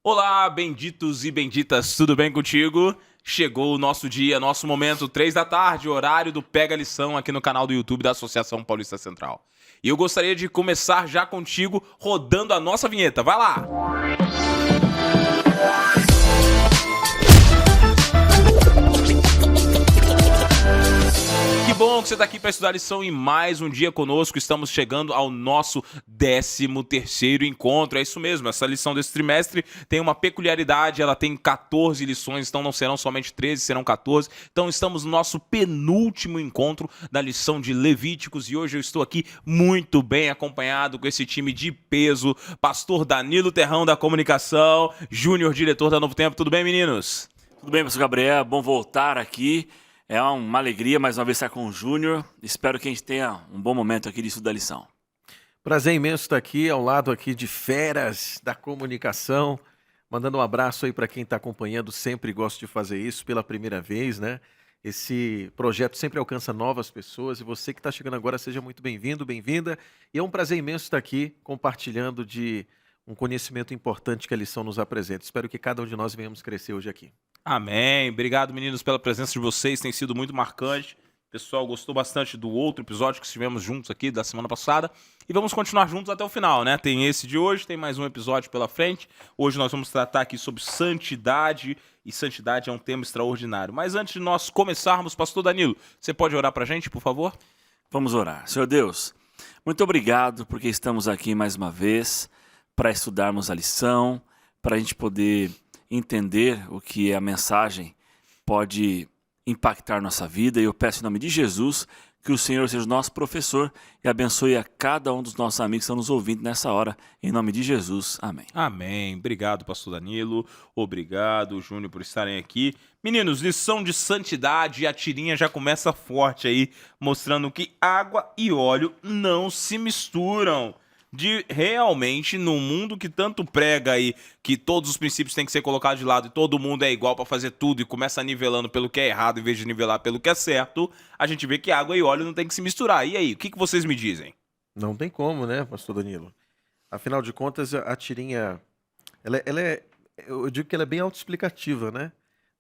Olá, benditos e benditas, tudo bem contigo? Chegou o nosso dia, nosso momento, 3 da tarde, horário do Pega Lição aqui no canal do YouTube da Associação Paulista Central. E eu gostaria de começar já contigo rodando a nossa vinheta. Vai lá! Que bom que você está aqui para estudar a lição e mais um dia conosco. Estamos chegando ao nosso 13º encontro. É isso mesmo, essa lição desse trimestre tem uma peculiaridade, ela tem 14 lições, então não serão somente 13, serão 14. Então estamos no nosso penúltimo encontro da lição de Levíticos e hoje eu estou aqui muito bem acompanhado com esse time de peso. Pastor Danilo Terrão da Comunicação, Júnior, diretor da Novo Tempo. Tudo bem, meninos? Tudo bem, pastor Gabriel? Bom voltar aqui. É uma alegria mais uma vez estar com o Júnior. Espero que a gente tenha um bom momento aqui de estudo da lição. Prazer imenso estar aqui ao lado aqui de feras da comunicação. Mandando um abraço aí para quem está acompanhando. Sempre gosto de fazer isso pela primeira vez, né? Esse projeto sempre alcança novas pessoas e você que está chegando agora, seja muito bem-vindo, bem-vinda. E é um prazer imenso estar aqui compartilhando de um conhecimento importante que a lição nos apresenta. Espero que cada um de nós venhamos crescer hoje aqui. Amém. Obrigado, meninos, pela presença de vocês. Tem sido muito marcante. O pessoal gostou bastante do outro episódio que estivemos juntos aqui da semana passada. E vamos continuar juntos até o final, né? Tem esse de hoje, tem mais um episódio pela frente. Hoje nós vamos tratar aqui sobre santidade. E santidade é um tema extraordinário. Mas antes de nós começarmos, pastor Danilo, você pode orar pra gente, por favor? Vamos orar. Senhor Deus, muito obrigado porque estamos aqui mais uma vez para estudarmos a lição, para a gente poder entender o que a mensagem pode impactar nossa vida. E eu peço em nome de Jesus que o Senhor seja o nosso professor e abençoe a cada um dos nossos amigos que estão nos ouvindo nessa hora. Em nome de Jesus. Amém. Amém. Obrigado, pastor Danilo. Obrigado, Júnior, por estarem aqui. Meninos, lição de santidade. A tirinha já começa forte aí, mostrando que água e óleo não se misturam. De realmente, num mundo que tanto prega aí que todos os princípios têm que ser colocados de lado e todo mundo é igual para fazer tudo e começa nivelando pelo que é errado em vez de nivelar pelo que é certo, a gente vê que água e óleo não tem que se misturar. E aí, o que vocês me dizem? Não tem como, né, pastor Danilo? Afinal de contas, a tirinha, eu digo que ela é bem autoexplicativa, né?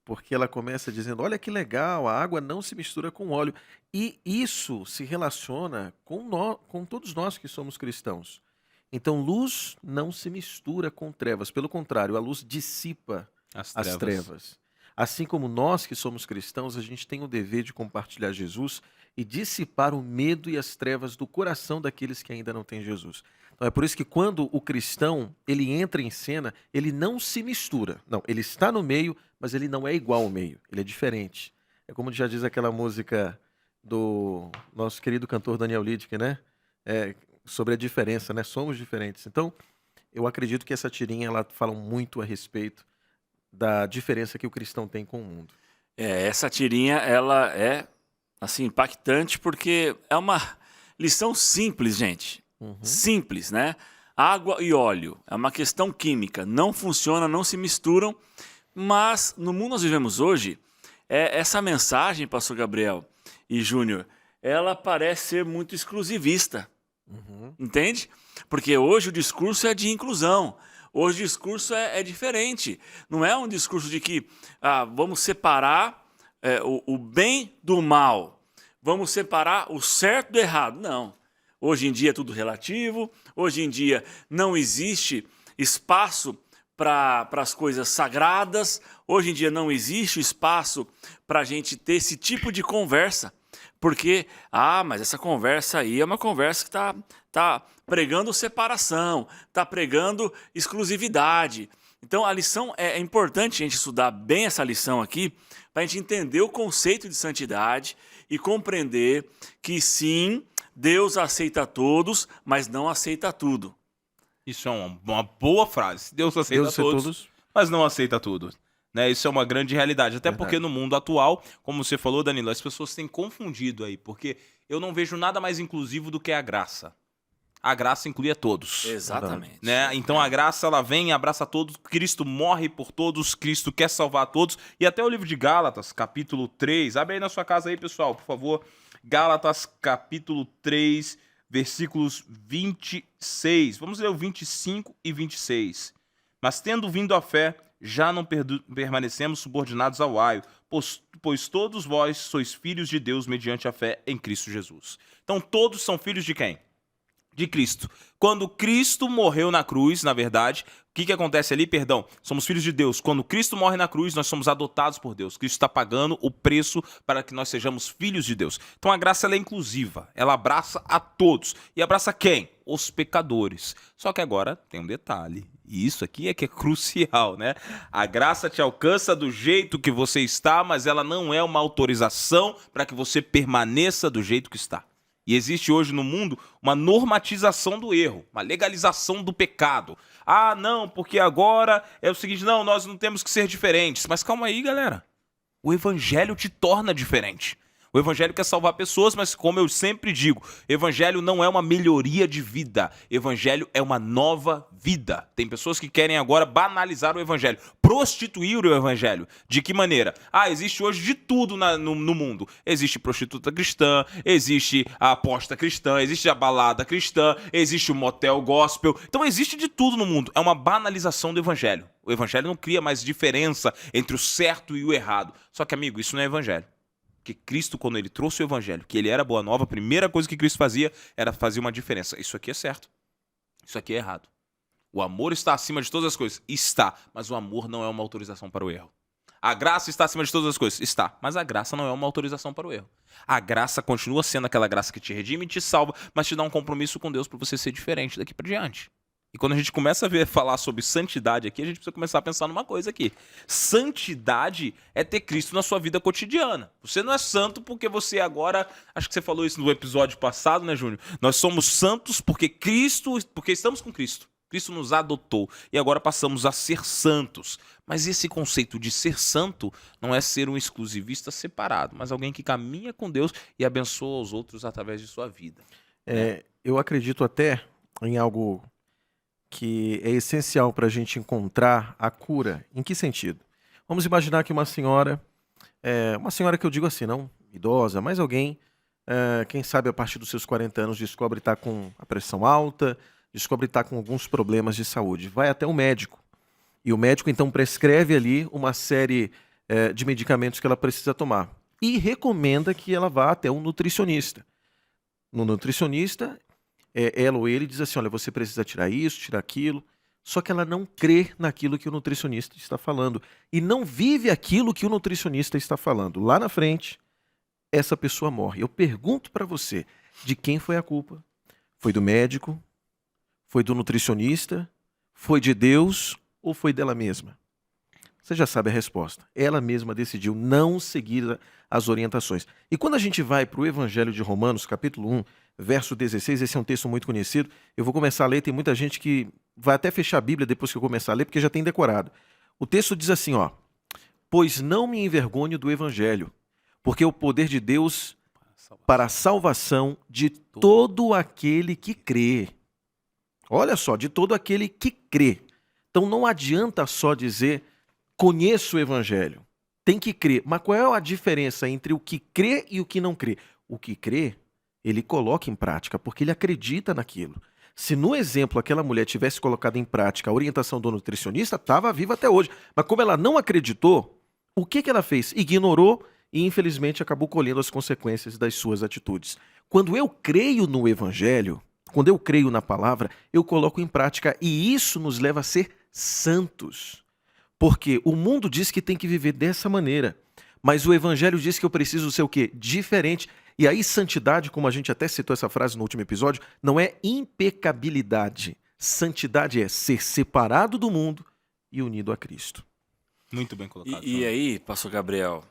Porque ela começa dizendo, olha que legal, a água não se mistura com óleo. E isso se relaciona com todos nós que somos cristãos. Então, luz não se mistura com trevas. Pelo contrário, a luz dissipa as trevas. Assim como nós que somos cristãos, a gente tem o dever de compartilhar Jesus e dissipar o medo e as trevas do coração daqueles que ainda não têm Jesus. Então, é por isso que quando o cristão ele entra em cena, ele não se mistura. Não, ele está no meio, mas ele não é igual ao meio. Ele é diferente. É como já diz aquela música do nosso querido cantor Daniel Lidke, né? Sobre a diferença, né? Somos diferentes. Então, eu acredito que essa tirinha ela fala muito a respeito da diferença que o cristão tem com o mundo. Essa tirinha, ela é assim impactante porque é uma lição simples, gente. Simples, né? Água e óleo é uma questão química, não funciona, não se misturam, mas no mundo nós vivemos hoje, essa mensagem, pastor Gabriel e Júnior, ela parece ser muito exclusivista, entende? Porque hoje o discurso é de inclusão, hoje o discurso é diferente, não é um discurso de que vamos separar o bem do mal, vamos separar o certo do errado, não. Hoje em dia é tudo relativo, hoje em dia não existe espaço para as coisas sagradas, hoje em dia não existe espaço para a gente ter esse tipo de conversa, porque, mas essa conversa aí é uma conversa que tá pregando separação, está pregando exclusividade. Então a lição é importante a gente estudar bem essa lição aqui, para a gente entender o conceito de santidade e compreender que sim, Deus aceita todos, mas não aceita tudo. Isso é uma boa frase. Deus aceita todos, mas não aceita tudo. Né? Isso é uma grande realidade. Até porque no mundo atual, como você falou, Danilo, as pessoas têm confundido aí. Porque eu não vejo nada mais inclusivo do que a graça. A graça inclui a todos. Exatamente. Né? Então a graça ela vem e abraça todos. Cristo morre por todos. Cristo quer salvar todos. E até o livro de Gálatas, capítulo 3. Abre aí na sua casa aí, pessoal, por favor. Gálatas, capítulo 3, versículos 26. Vamos ler o 25 e 26. Mas tendo vindo a fé, já não permanecemos subordinados ao aio, pois todos vós sois filhos de Deus mediante a fé em Cristo Jesus. Então todos são filhos de quem? De Cristo. Quando Cristo morreu na cruz, na verdade, o que acontece ali? Perdão, somos filhos de Deus. Quando Cristo morre na cruz, nós somos adotados por Deus. Cristo está pagando o preço para que nós sejamos filhos de Deus. Então a graça ela é inclusiva, ela abraça a todos. E abraça quem? Os pecadores. Só que agora tem um detalhe. E isso aqui é que é crucial, né? A graça te alcança do jeito que você está, mas ela não é uma autorização para que você permaneça do jeito que está. E existe hoje no mundo uma normatização do erro, uma legalização do pecado. Ah, não, porque agora é o seguinte, não, nós não temos que ser diferentes. Mas calma aí, galera. O evangelho te torna diferente. O evangelho quer salvar pessoas, mas como eu sempre digo, evangelho não é uma melhoria de vida. Evangelho é uma nova vida. Tem pessoas que querem agora banalizar o evangelho, prostituir o evangelho. De que maneira? Ah, existe hoje de tudo no mundo. Existe prostituta cristã, existe a aposta cristã, existe a balada cristã, existe o motel gospel. Então existe de tudo no mundo. É uma banalização do evangelho. O evangelho não cria mais diferença entre o certo e o errado. Só que, amigo, isso não é evangelho. Que Cristo, quando ele trouxe o evangelho, que ele era boa nova, a primeira coisa que Cristo fazia era fazer uma diferença. Isso aqui é certo. Isso aqui é errado. O amor está acima de todas as coisas? Está. Mas o amor não é uma autorização para o erro. A graça está acima de todas as coisas? Está. Mas a graça não é uma autorização para o erro. A graça continua sendo aquela graça que te redime e te salva, mas te dá um compromisso com Deus para você ser diferente daqui para diante. E quando a gente começa a falar sobre santidade aqui, a gente precisa começar a pensar numa coisa aqui. Santidade é ter Cristo na sua vida cotidiana. Você não é santo porque você agora... Acho que você falou isso no episódio passado, né, Júnior? Nós somos santos porque estamos com Cristo. Cristo nos adotou e agora passamos a ser santos. Mas esse conceito de ser santo não é ser um exclusivista separado, mas alguém que caminha com Deus e abençoa os outros através de sua vida. Eu acredito até em algo que é essencial para a gente encontrar a cura. Em que sentido? Vamos imaginar que uma senhora que eu digo assim, não idosa, mas alguém, quem sabe a partir dos seus 40 anos, descobre estar com a pressão alta, descobre estar com alguns problemas de saúde. Vai até o médico. E o médico, então, prescreve ali uma série de medicamentos que ela precisa tomar. E recomenda que ela vá até um nutricionista. No nutricionista... ela ou ele diz assim, olha, você precisa tirar isso, tirar aquilo, só que ela não crê naquilo que o nutricionista está falando e não vive aquilo que o nutricionista está falando. Lá na frente, essa pessoa morre. Eu pergunto para você, de quem foi a culpa? Foi do médico? Foi do nutricionista? Foi de Deus ou foi dela mesma? Você já sabe a resposta. Ela mesma decidiu não seguir as orientações. E quando a gente vai para o Evangelho de Romanos, capítulo 1, verso 16, esse é um texto muito conhecido. Eu vou começar a ler, tem muita gente que vai até fechar a Bíblia depois que eu começar a ler, porque já tem decorado. O texto diz assim, ó: pois não me envergonho do Evangelho, porque é o poder de Deus para a salvação de todo aquele que crê. Olha só, de todo aquele que crê. Então não adianta só dizer, conheço o Evangelho. Tem que crer. Mas qual é a diferença entre o que crê e o que não crê? O que crê, ele coloca em prática, porque ele acredita naquilo. Se no exemplo aquela mulher tivesse colocado em prática a orientação do nutricionista, estava viva até hoje. Mas como ela não acreditou, o que ela fez? Ignorou e infelizmente acabou colhendo as consequências das suas atitudes. Quando eu creio no Evangelho, quando eu creio na palavra, eu coloco em prática e isso nos leva a ser santos. Porque o mundo diz que tem que viver dessa maneira, mas o Evangelho diz que eu preciso ser o quê? Diferente. E aí santidade, como a gente até citou essa frase no último episódio, não é impecabilidade. Santidade é ser separado do mundo e unido a Cristo. Muito bem colocado. E aí, pastor Gabriel,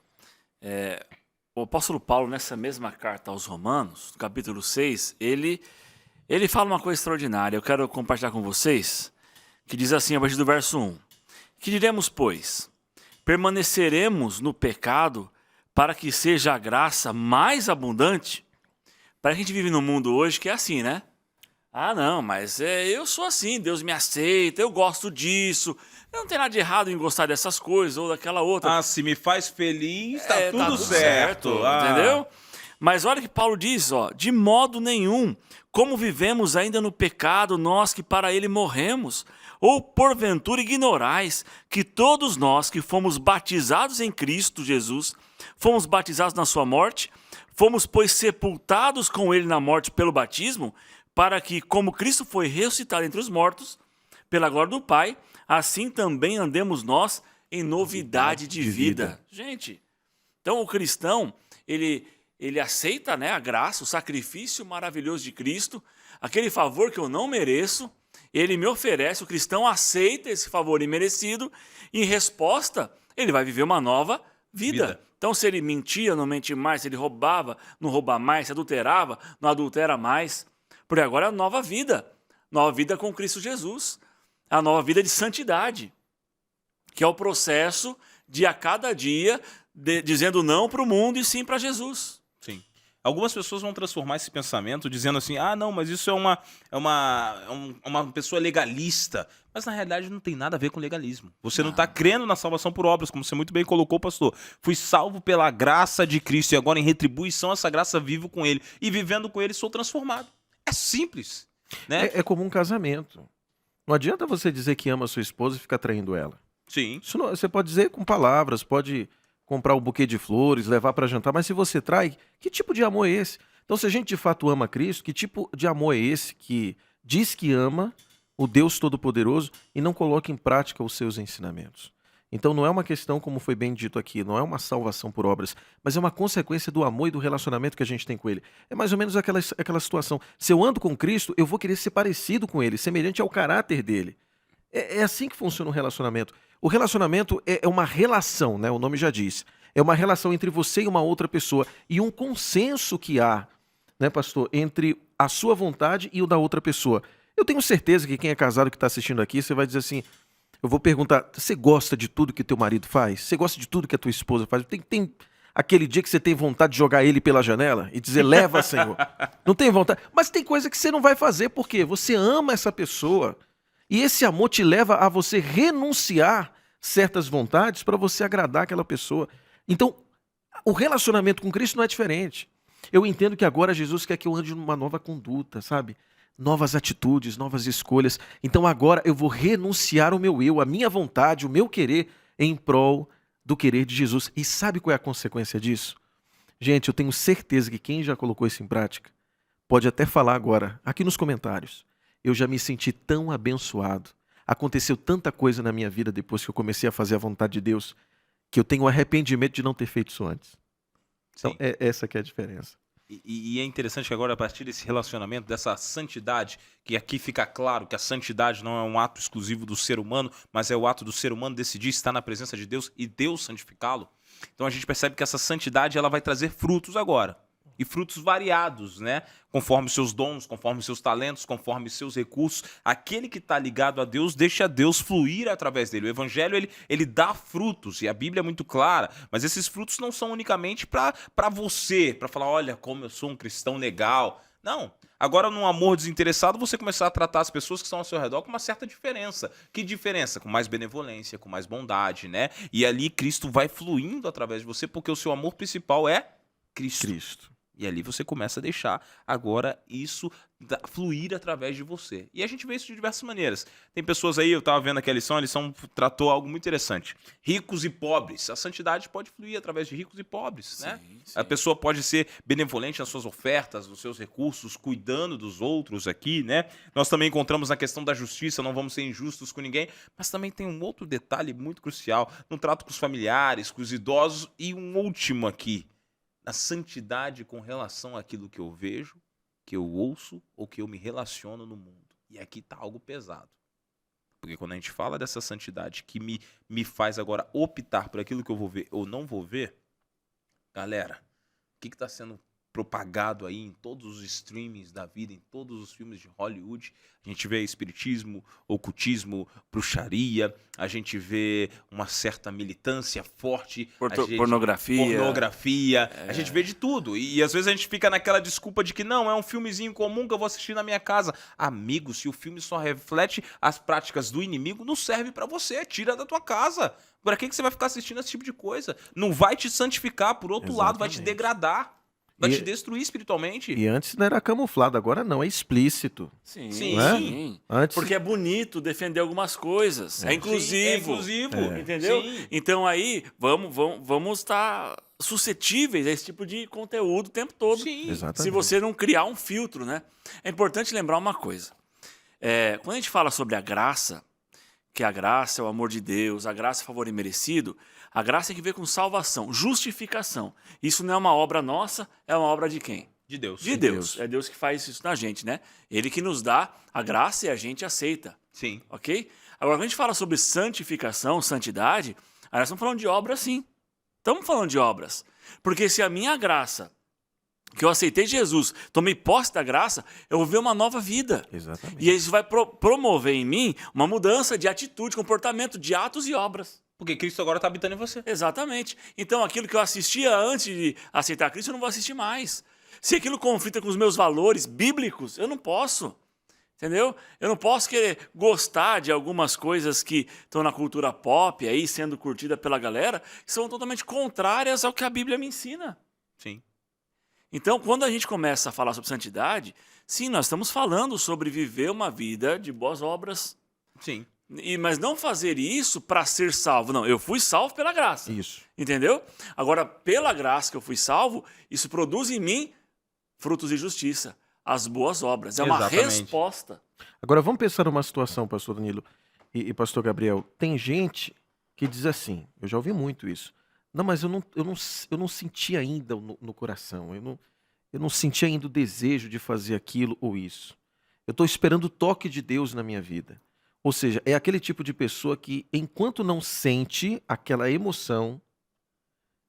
o apóstolo Paulo, nessa mesma carta aos Romanos, capítulo 6, ele fala uma coisa extraordinária. Eu quero compartilhar com vocês, que diz assim, a partir do verso 1. Que diremos, pois? Permaneceremos no pecado para que seja a graça mais abundante? Para a gente vive num mundo hoje que é assim, né? Ah, não, mas eu sou assim, Deus me aceita, eu gosto disso. Não tem nada de errado em gostar dessas coisas ou daquela outra. Ah, se me faz feliz, tá tudo certo. Entendeu? Mas olha que Paulo diz, ó, de modo nenhum, como vivemos ainda no pecado, nós que para ele morremos. Ou porventura ignorais que todos nós que fomos batizados em Cristo Jesus, fomos batizados na sua morte, fomos, pois, sepultados com ele na morte pelo batismo, para que, como Cristo foi ressuscitado entre os mortos, pela glória do Pai, assim também andemos nós em novidade de vida. Gente, então o cristão, ele aceita, né, a graça, o sacrifício maravilhoso de Cristo, aquele favor que eu não mereço, ele me oferece, o cristão aceita esse favor imerecido, e em resposta, ele vai viver uma nova vida. Então, se ele mentia, não mente mais, se ele roubava, não rouba mais, se adulterava, não adultera mais, porque agora é a nova vida com Cristo Jesus, a nova vida de santidade, que é o processo de a cada dia dizendo não para o mundo e sim para Jesus. Sim. Algumas pessoas vão transformar esse pensamento dizendo assim, ah, não, mas isso é uma pessoa legalista. Mas na realidade não tem nada a ver com legalismo. Você não está crendo na salvação por obras, como você muito bem colocou, pastor. Fui salvo pela graça de Cristo e agora em retribuição essa graça vivo com ele. E vivendo com ele sou transformado. É simples, né? É como um casamento. Não adianta você dizer que ama a sua esposa e ficar traindo ela. Sim. Isso não, você pode dizer com palavras, pode comprar um buquê de flores, levar para jantar, mas se você trai, que tipo de amor é esse? Então, se a gente de fato ama Cristo, que tipo de amor é esse que diz que ama o Deus Todo-Poderoso e não coloca em prática os seus ensinamentos? Então, não é uma questão, como foi bem dito aqui, não é uma salvação por obras, mas é uma consequência do amor e do relacionamento que a gente tem com Ele. É mais ou menos aquela situação. Se eu ando com Cristo, eu vou querer ser parecido com Ele, semelhante ao caráter dele. É assim que funciona o relacionamento. O relacionamento é uma relação, né? O nome já diz. É uma relação entre você e uma outra pessoa. E um consenso que há, né, pastor, entre a sua vontade e o da outra pessoa. Eu tenho certeza que quem é casado que está assistindo aqui, você vai dizer assim, eu vou perguntar, você gosta de tudo que teu marido faz? Você gosta de tudo que a tua esposa faz? Tem aquele dia que você tem vontade de jogar ele pela janela e dizer, leva, Senhor. Não tem vontade. Mas tem coisa que você não vai fazer, porque você ama essa pessoa. E esse amor te leva a você renunciar certas vontades para você agradar aquela pessoa. Então, o relacionamento com Cristo não é diferente. Eu entendo que agora Jesus quer que eu ande numa nova conduta, sabe? Novas atitudes, novas escolhas. Então agora eu vou renunciar o meu eu, a minha vontade, o meu querer em prol do querer de Jesus. E sabe qual é a consequência disso? Gente, eu tenho certeza que quem já colocou isso em prática pode até falar agora, aqui nos comentários. Eu já me senti tão abençoado. Aconteceu tanta coisa na minha vida depois que eu comecei a fazer a vontade de Deus, que eu tenho arrependimento de não ter feito isso antes. Então, essa que é a diferença. E é interessante que agora, a partir desse relacionamento, dessa santidade, que aqui fica claro que a santidade não é um ato exclusivo do ser humano, mas é o ato do ser humano decidir estar na presença de Deus e Deus santificá-lo. Então a gente percebe que essa santidade ela vai trazer frutos agora. E frutos variados, né? Conforme seus dons, conforme seus talentos, conforme seus recursos. Aquele que está ligado a Deus, deixa Deus fluir através dele. O evangelho, ele dá frutos, e a Bíblia é muito clara, mas esses frutos não são unicamente para você, para falar, olha como eu sou um cristão legal. Não. Agora, num amor desinteressado, você começar a tratar as pessoas que estão ao seu redor com uma certa diferença. Que diferença? Com mais benevolência, com mais bondade, né? E ali Cristo vai fluindo através de você, porque o seu amor principal é Cristo. E ali você começa a deixar agora isso fluir através de você. E a gente vê isso de diversas maneiras. Tem pessoas aí, eu estava vendo aqui a lição tratou algo muito interessante. Ricos e pobres. A santidade pode fluir através de ricos e pobres, né? Sim. A pessoa pode ser benevolente nas suas ofertas, nos seus recursos, cuidando dos outros aqui, né? Nós também encontramos na questão da justiça, não vamos ser injustos com ninguém, mas também tem um outro detalhe muito crucial no trato com os familiares, com os idosos, e um último aqui. Na santidade com relação àquilo que eu vejo, que eu ouço ou que eu me relaciono no mundo. E aqui está algo pesado. Porque quando a gente fala dessa santidade que me faz agora optar por aquilo que eu vou ver ou não vou ver, galera, o que está sendo propagado aí em todos os streamings da vida, em todos os filmes de Hollywood? A gente vê espiritismo, ocultismo, bruxaria, a gente vê uma certa militância forte, pornografia, a gente vê de tudo. E às vezes a gente fica naquela desculpa de que não, é um filmezinho comum que eu vou assistir na minha casa. Amigo, se o filme só reflete as práticas do inimigo, não serve pra você, tira da tua casa. Pra que você vai ficar assistindo esse tipo de coisa? Não vai te santificar, por outro lado, vai te degradar. Vai E- te destruir espiritualmente. E antes não era camuflado, agora não, é explícito. Sim, Sim. Não é? sim. Antes, Porque é bonito defender algumas coisas. É inclusivo. Sim, é inclusivo. Entendeu? Sim. Então aí vamos estar suscetíveis a esse tipo de conteúdo o tempo todo. Sim. Exatamente. Se você não criar um filtro, né? É importante lembrar uma coisa. Quando a gente fala sobre a graça, que a graça é o amor de Deus, a graça é favor imerecido, a graça tem que ver com salvação, justificação. Isso não é uma obra nossa, é uma obra de quem? De Deus. De Deus. É Deus que faz isso na gente, né? Ele que nos dá a graça e a gente aceita, Sim. ok? Agora, quando a gente fala sobre santificação, santidade, aí nós estamos falando de obras, sim. Estamos falando de obras. Porque se a minha graça, que eu aceitei Jesus, tomei posse da graça, eu vou ver uma nova vida. Exatamente. E isso vai promover em mim uma mudança de atitude, comportamento, de atos e obras. Porque Cristo agora está habitando em você. Exatamente. Então, aquilo que eu assistia antes de aceitar Cristo, eu não vou assistir mais. Se aquilo conflita com os meus valores bíblicos, eu não posso. Entendeu? Eu não posso querer gostar de algumas coisas que estão na cultura pop, aí sendo curtida pela galera, que são totalmente contrárias ao que a Bíblia me ensina. Sim. Então, quando a gente começa a falar sobre santidade, sim, nós estamos falando sobre viver uma vida de boas obras. Sim. Mas não fazer isso para ser salvo. Não, eu fui salvo pela graça. Isso. Entendeu? Agora, pela graça que eu fui salvo, isso produz em mim frutos de justiça, as boas obras. É uma Exatamente. resposta. Agora vamos pensar numa situação, pastor Danilo e pastor Gabriel. Tem gente que diz assim, eu já ouvi muito isso. Não, mas eu não senti ainda no coração, eu não senti ainda o desejo de fazer aquilo ou isso. Eu estou esperando o toque de Deus na minha vida. Ou seja, é aquele tipo de pessoa que, enquanto não sente aquela emoção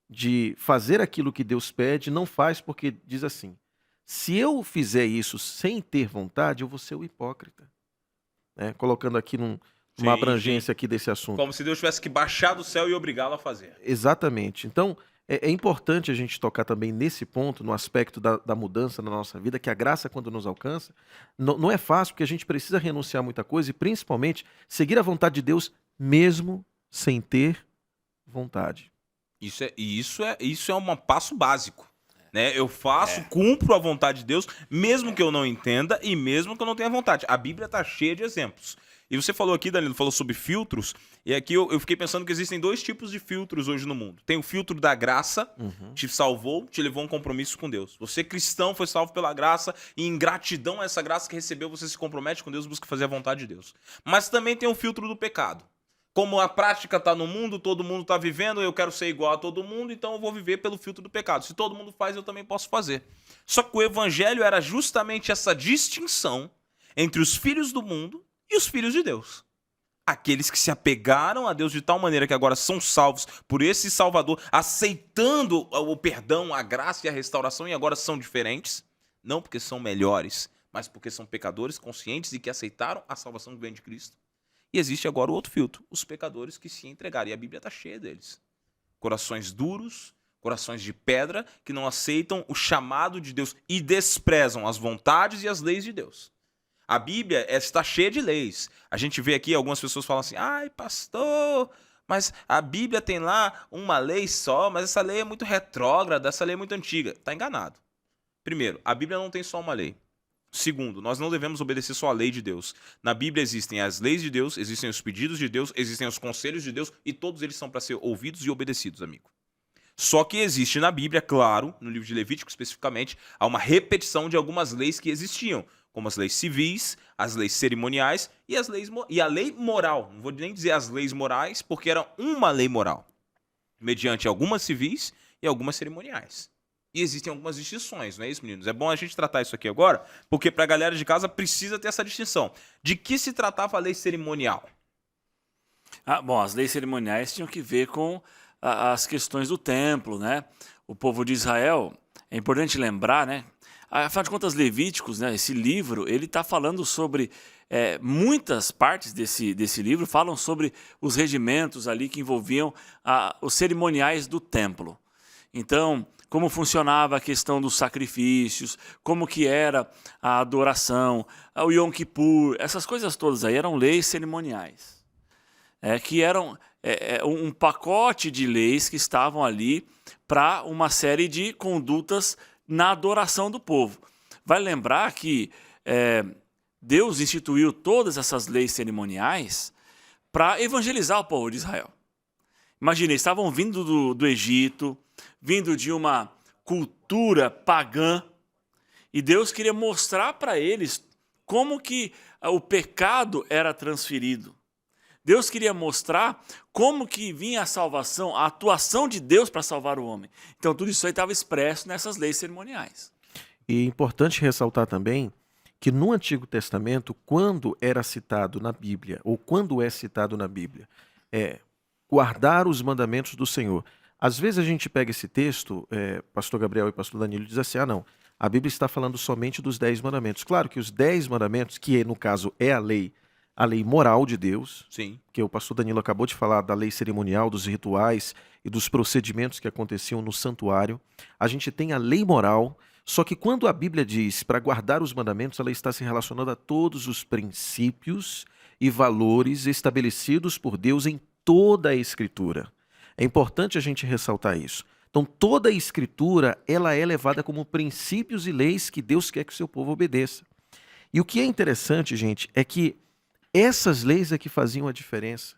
de fazer aquilo que Deus pede, não faz porque diz assim, se eu fizer isso sem ter vontade, eu vou ser o hipócrita. Né? Colocando aqui numa Sim, abrangência aqui desse assunto. Como se Deus tivesse que baixar do céu e obrigá-lo a fazer. Exatamente. Então, é importante a gente tocar também nesse ponto, no aspecto da mudança na nossa vida, que a graça, quando nos alcança, não é fácil, porque a gente precisa renunciar a muita coisa e, principalmente, seguir a vontade de Deus, mesmo sem ter vontade. Isso é um passo básico. Né? Eu faço, cumpro a vontade de Deus, mesmo que eu não entenda e mesmo que eu não tenha vontade. A Bíblia está cheia de exemplos. E você falou aqui, Danilo, falou sobre filtros, e aqui eu fiquei pensando que existem dois tipos de filtros hoje no mundo. Tem o filtro da graça, te salvou, te levou a um compromisso com Deus. Você, cristão, foi salvo pela graça, e em gratidão a essa graça que recebeu, você se compromete com Deus, busca fazer a vontade de Deus. Mas também tem o filtro do pecado. Como a prática está no mundo, todo mundo está vivendo, eu quero ser igual a todo mundo, então eu vou viver pelo filtro do pecado. Se todo mundo faz, eu também posso fazer. Só que o evangelho era justamente essa distinção entre os filhos do mundo e os filhos de Deus. Aqueles que se apegaram a Deus de tal maneira que agora são salvos por esse Salvador, aceitando o perdão, a graça e a restauração, e agora são diferentes, não porque são melhores, mas porque são pecadores conscientes e que aceitaram a salvação que vem de Cristo. E existe agora o outro filtro, os pecadores que se entregaram, e a Bíblia está cheia deles. Corações duros, corações de pedra, que não aceitam o chamado de Deus e desprezam as vontades e as leis de Deus. A Bíblia está cheia de leis. A gente vê aqui, algumas pessoas falam assim, ai pastor, mas a Bíblia tem lá uma lei só, mas essa lei é muito retrógrada, essa lei é muito antiga. Está enganado. Primeiro, a Bíblia não tem só uma lei. Segundo, nós não devemos obedecer só a lei de Deus. Na Bíblia existem as leis de Deus, existem os pedidos de Deus, existem os conselhos de Deus, e todos eles são para ser ouvidos e obedecidos, amigo. Só que existe na Bíblia, claro, no livro de Levítico especificamente, há uma repetição de algumas leis que existiam, como as leis civis, as leis cerimoniais e a lei moral. Não vou nem dizer as leis morais, porque era uma lei moral, mediante algumas civis e algumas cerimoniais. E existem algumas distinções, não é isso, meninos? É bom a gente tratar isso aqui agora, porque para a galera de casa precisa ter essa distinção. De que se tratava a lei cerimonial? Bom, as leis cerimoniais tinham que ver com as questões do templo, né? O povo de Israel, é importante lembrar, né? Afinal de contas, Levíticos, né? Esse livro, ele está falando sobre... muitas partes desse livro falam sobre os regimentos ali que envolviam os cerimoniais do templo. Então, como funcionava a questão dos sacrifícios, como que era a adoração, o Yom Kippur, essas coisas todas aí eram leis cerimoniais. Que eram um pacote de leis que estavam ali para uma série de condutas na adoração do povo. Vai lembrar que Deus instituiu todas essas leis cerimoniais para evangelizar o povo de Israel. Imagina, eles estavam vindo do Egito, vindo de uma cultura pagã, e Deus queria mostrar para eles como que o pecado era transferido. Deus queria mostrar como que vinha a salvação, a atuação de Deus para salvar o homem. Então tudo isso aí estava expresso nessas leis cerimoniais. E é importante ressaltar também que no Antigo Testamento, quando era citado na Bíblia, ou quando é citado na Bíblia, guardar os mandamentos do Senhor. Às vezes a gente pega esse texto, pastor Gabriel e pastor Danilo, e diz assim, não, a Bíblia está falando somente dos 10 mandamentos. Claro que os 10 mandamentos, que no caso é a lei moral de Deus, Sim. que o pastor Danilo acabou de falar da lei cerimonial, dos rituais e dos procedimentos que aconteciam no santuário. A gente tem a lei moral, só que quando a Bíblia diz para guardar os mandamentos, ela está se relacionando a todos os princípios e valores estabelecidos por Deus em toda a Escritura. É importante a gente ressaltar isso. Então, toda a Escritura, ela é levada como princípios e leis que Deus quer que o seu povo obedeça. E o que é interessante, gente, é que essas leis é que faziam a diferença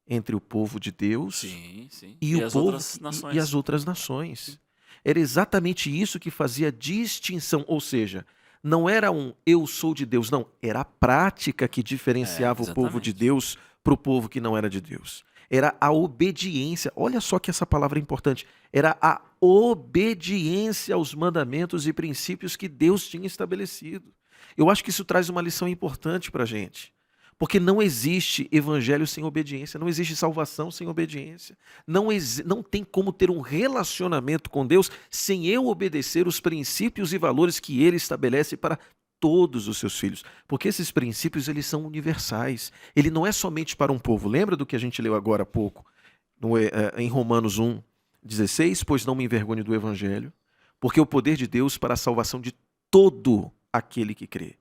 entre o povo de Deus e o povo e as outras nações. Era exatamente isso que fazia a distinção, ou seja, não era um eu sou de Deus, não, era a prática que diferenciava o povo de Deus para o povo que não era de Deus. Era a obediência, olha só que essa palavra é importante, era a obediência aos mandamentos e princípios que Deus tinha estabelecido. Eu acho que isso traz uma lição importante para a gente. Porque não existe evangelho sem obediência, não existe salvação sem obediência. Não tem como ter um relacionamento com Deus sem eu obedecer os princípios e valores que Ele estabelece para todos os seus filhos. Porque esses princípios, eles são universais. Ele não é somente para um povo. Lembra do que a gente leu agora há pouco, em Romanos 1:16? Pois não me envergonho do evangelho, porque é o poder de Deus para a salvação de todo aquele que crê.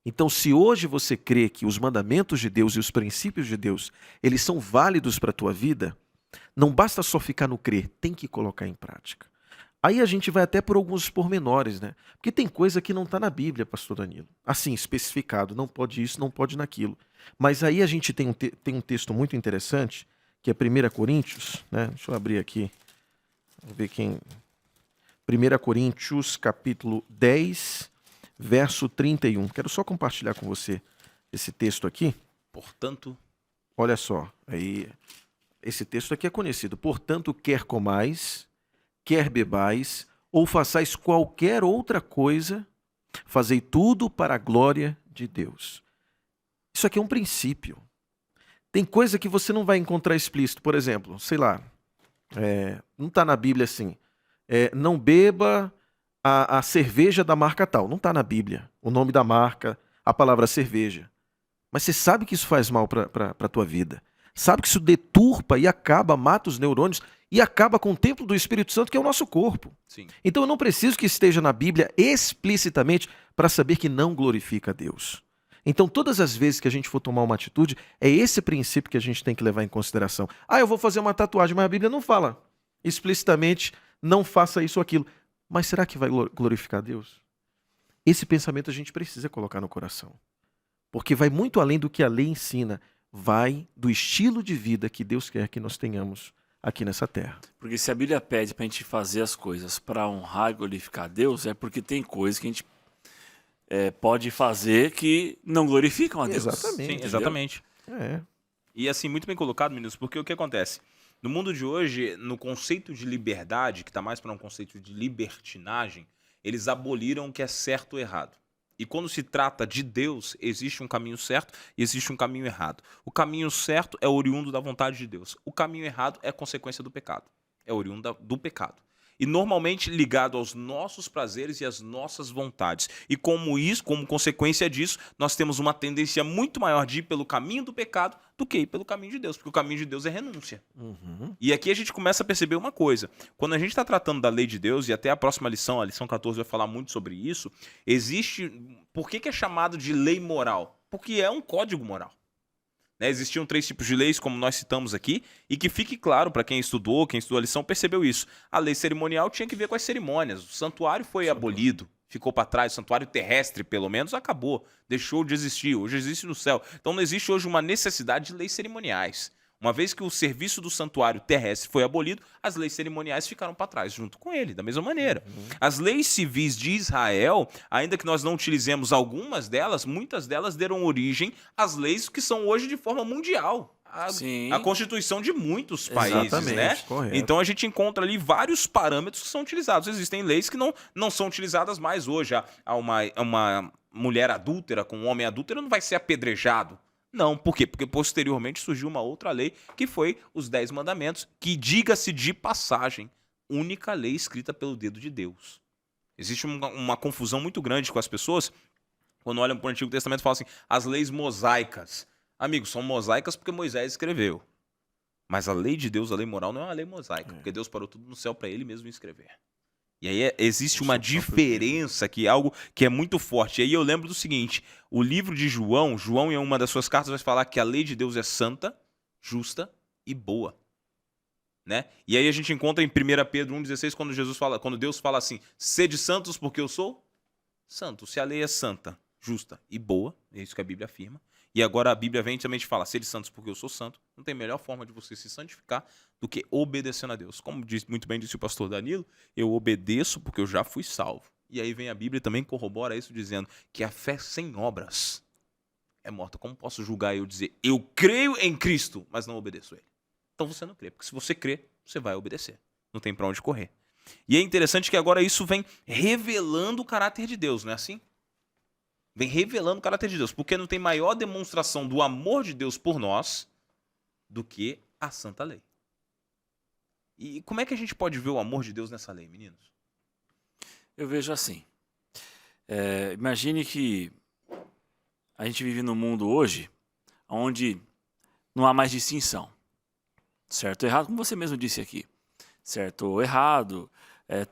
Então, se hoje você crê que os mandamentos de Deus e os princípios de Deus, eles são válidos para a tua vida, não basta só ficar no crer, tem que colocar em prática. Aí a gente vai até por alguns pormenores, né? Porque tem coisa que não está na Bíblia, pastor Danilo. Assim, especificado, não pode isso, não pode naquilo. Mas aí a gente tem um texto muito interessante, que é 1 Coríntios, né? Deixa eu abrir aqui, vamos ver quem... 1 Coríntios, capítulo 10... verso 31. Quero só compartilhar com você esse texto aqui. Portanto, olha só, aí esse texto aqui é conhecido. Portanto, quer comais, quer bebais, ou façais qualquer outra coisa, fazei tudo para a glória de Deus. Isso aqui é um princípio. Tem coisa que você não vai encontrar explícito. Por exemplo, sei lá, não está na Bíblia assim, não beba a cerveja da marca tal. Não está na Bíblia o nome da marca, a palavra cerveja. Mas você sabe que isso faz mal para a tua vida. Sabe que isso deturpa e acaba, mata os neurônios e acaba com o templo do Espírito Santo, que é o nosso corpo. sim. Então eu não preciso que esteja na Bíblia explicitamente para saber que não glorifica a Deus. Então todas as vezes que a gente for tomar uma atitude, é esse princípio que a gente tem que levar em consideração. Eu vou fazer uma tatuagem, mas a Bíblia não fala explicitamente, não faça isso ou aquilo. Mas será que vai glorificar a Deus? Esse pensamento a gente precisa colocar no coração. Porque vai muito além do que a lei ensina. Vai do estilo de vida que Deus quer que nós tenhamos aqui nessa terra. Porque se a Bíblia pede para a gente fazer as coisas para honrar e glorificar a Deus, é porque tem coisas que a gente pode fazer que não glorificam a Deus. Exatamente. Sim, exatamente. É. E assim, muito bem colocado, meninos, porque o que acontece? No mundo de hoje, no conceito de liberdade, que está mais para um conceito de libertinagem, eles aboliram o que é certo ou errado. E quando se trata de Deus, existe um caminho certo e existe um caminho errado. O caminho certo é oriundo da vontade de Deus. O caminho errado é consequência do pecado. É oriundo do pecado. E normalmente ligado aos nossos prazeres e às nossas vontades. E como consequência disso, nós temos uma tendência muito maior de ir pelo caminho do pecado do que ir pelo caminho de Deus, porque o caminho de Deus é renúncia. Uhum. E aqui a gente começa a perceber uma coisa. Quando a gente está tratando da lei de Deus, e até a próxima lição, a lição 14 vai falar muito sobre isso, existe... Por que é chamado de lei moral? Porque é um código moral. Né? Existiam 3 tipos de leis, como nós citamos aqui, e que fique claro para quem estudou a lição, percebeu isso. A lei cerimonial tinha que ver com as cerimônias. O santuário foi abolido, ficou para trás. O santuário terrestre, pelo menos, acabou. Deixou de existir. Hoje existe no céu. Então não existe hoje uma necessidade de leis cerimoniais. Uma vez que o serviço do santuário terrestre foi abolido, as leis cerimoniais ficaram para trás, junto com ele, da mesma maneira. As leis civis de Israel, ainda que nós não utilizemos algumas delas, muitas delas deram origem às leis que são hoje de forma mundial. A constituição de muitos países, né? Correto. Então a gente encontra ali vários parâmetros que são utilizados. Existem leis que não são utilizadas mais hoje. Uma mulher adúltera com um homem adúltero não vai ser apedrejado. Não, por quê? Porque posteriormente surgiu uma outra lei, que foi os 10 mandamentos, que, diga-se de passagem, única lei escrita pelo dedo de Deus. Existe uma confusão muito grande com as pessoas, quando olham para o Antigo Testamento e falam assim, as leis mosaicas. Amigos, são mosaicas porque Moisés escreveu. Mas a lei de Deus, a lei moral, não é uma lei mosaica, porque Deus parou tudo no céu para ele mesmo escrever. E aí existe uma diferença aqui, algo que é muito forte. E aí eu lembro do seguinte, o livro de João em uma das suas cartas vai falar que a lei de Deus é santa, justa e boa. Né? E aí a gente encontra em 1 Pedro 1,16, quando Deus fala assim, sede santos porque eu sou santo. Se a lei é santa, justa e boa, é isso que a Bíblia afirma. E agora a Bíblia vem e também te fala, sede santos porque eu sou santo. Não tem melhor forma de você se santificar do que obedecendo a Deus. Como muito bem disse o pastor Danilo, eu obedeço porque eu já fui salvo. E aí vem a Bíblia e também corrobora isso dizendo que a fé sem obras é morta. Como posso julgar eu dizer, eu creio em Cristo, mas não obedeço a Ele? Então você não crê, porque se você crê, você vai obedecer. Não tem para onde correr. E é interessante que agora isso vem revelando o caráter de Deus, não é assim? Vem revelando o caráter de Deus, porque não tem maior demonstração do amor de Deus por nós do que a santa lei. E como é que a gente pode ver o amor de Deus nessa lei, meninos? Eu vejo assim. Imagine que a gente vive num mundo hoje onde não há mais distinção. Certo ou errado, como você mesmo disse aqui. Certo ou errado,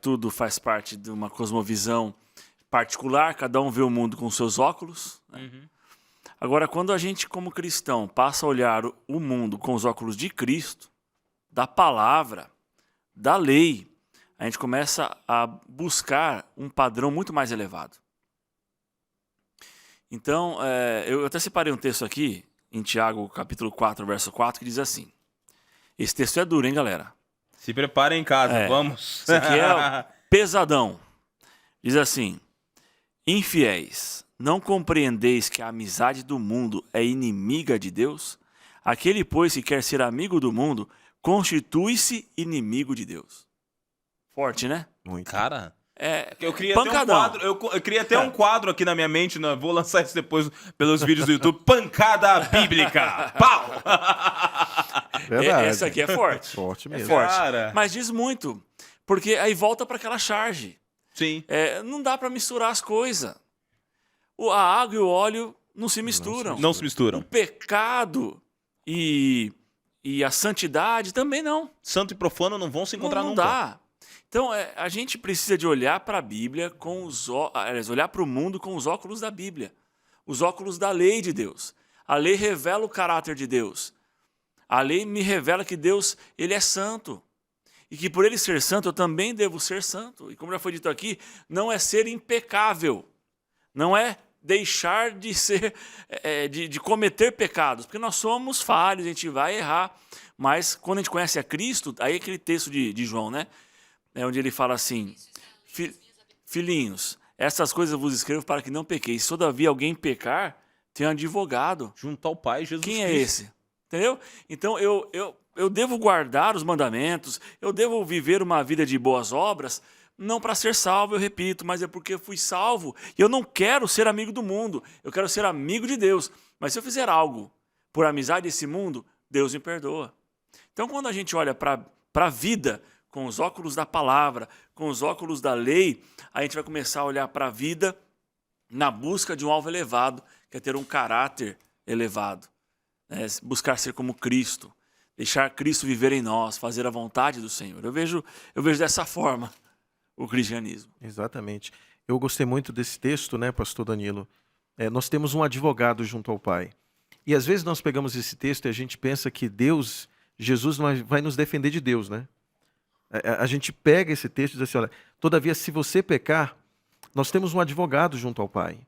tudo faz parte de uma cosmovisão particular, cada um vê o mundo com seus óculos. Né? Agora, quando a gente, como cristão, passa a olhar o mundo com os óculos de Cristo, da palavra, da lei, a gente começa a buscar um padrão muito mais elevado. Então, eu até separei um texto aqui, em Tiago, capítulo 4, verso 4, que diz assim. Esse texto é duro, hein, galera? Se preparem em casa, vamos. Isso aqui é pesadão. Diz assim, infiéis, não compreendeis que a amizade do mundo é inimiga de Deus? Aquele, pois, que quer ser amigo do mundo, constitui-se inimigo de Deus. Forte, né? Muito. Cara, eu queria pancadão. ter um quadro, eu queria ter um quadro aqui na minha mente, vou lançar isso depois pelos vídeos do YouTube, pancada bíblica, pau! Verdade. Essa aqui é forte. Forte mesmo. É forte. Cara. Mas diz muito, porque aí volta para aquela charge. Sim. Não dá para misturar as coisas. A água e o óleo não se misturam. Não se misturam. O pecado e a santidade também não. Santo e profano não vão se encontrar não nunca. Dá. Então, a gente precisa de olhar para a Bíblia olhar para o mundo com os óculos da Bíblia. Os óculos da lei de Deus. A lei revela o caráter de Deus. A lei me revela que Deus, ele é santo. E que por ele ser santo, eu também devo ser santo. E como já foi dito aqui, não é ser impecável. Não é deixar de ser, de cometer pecados. Porque nós somos falhos, a gente vai errar. Mas quando a gente conhece a Cristo, aí é aquele texto de João, né? Onde ele fala assim, filhinhos, essas coisas eu vos escrevo para que não pequeis. Se todavia alguém pecar, tem um advogado. Junto ao Pai, Jesus Quem Cristo. é esse? Entendeu? Então eu devo guardar os mandamentos, eu devo viver uma vida de boas obras, não para ser salvo, eu repito, mas é porque eu fui salvo e eu não quero ser amigo do mundo, eu quero ser amigo de Deus. Mas se eu fizer algo por amizade desse mundo, Deus me perdoa. Então quando a gente olha para a vida com os óculos da palavra, com os óculos da lei, a gente vai começar a olhar para a vida na busca de um alvo elevado, que é ter um caráter elevado. Buscar ser como Cristo, deixar Cristo viver em nós, fazer a vontade do Senhor. Eu vejo dessa forma o cristianismo. Exatamente. Eu gostei muito desse texto, né, pastor Danilo? Nós temos um advogado junto ao Pai. E às vezes nós pegamos esse texto e a gente pensa que Jesus vai nos defender de Deus, né? A gente pega esse texto e diz assim, olha, todavia se você pecar, nós temos um advogado junto ao Pai.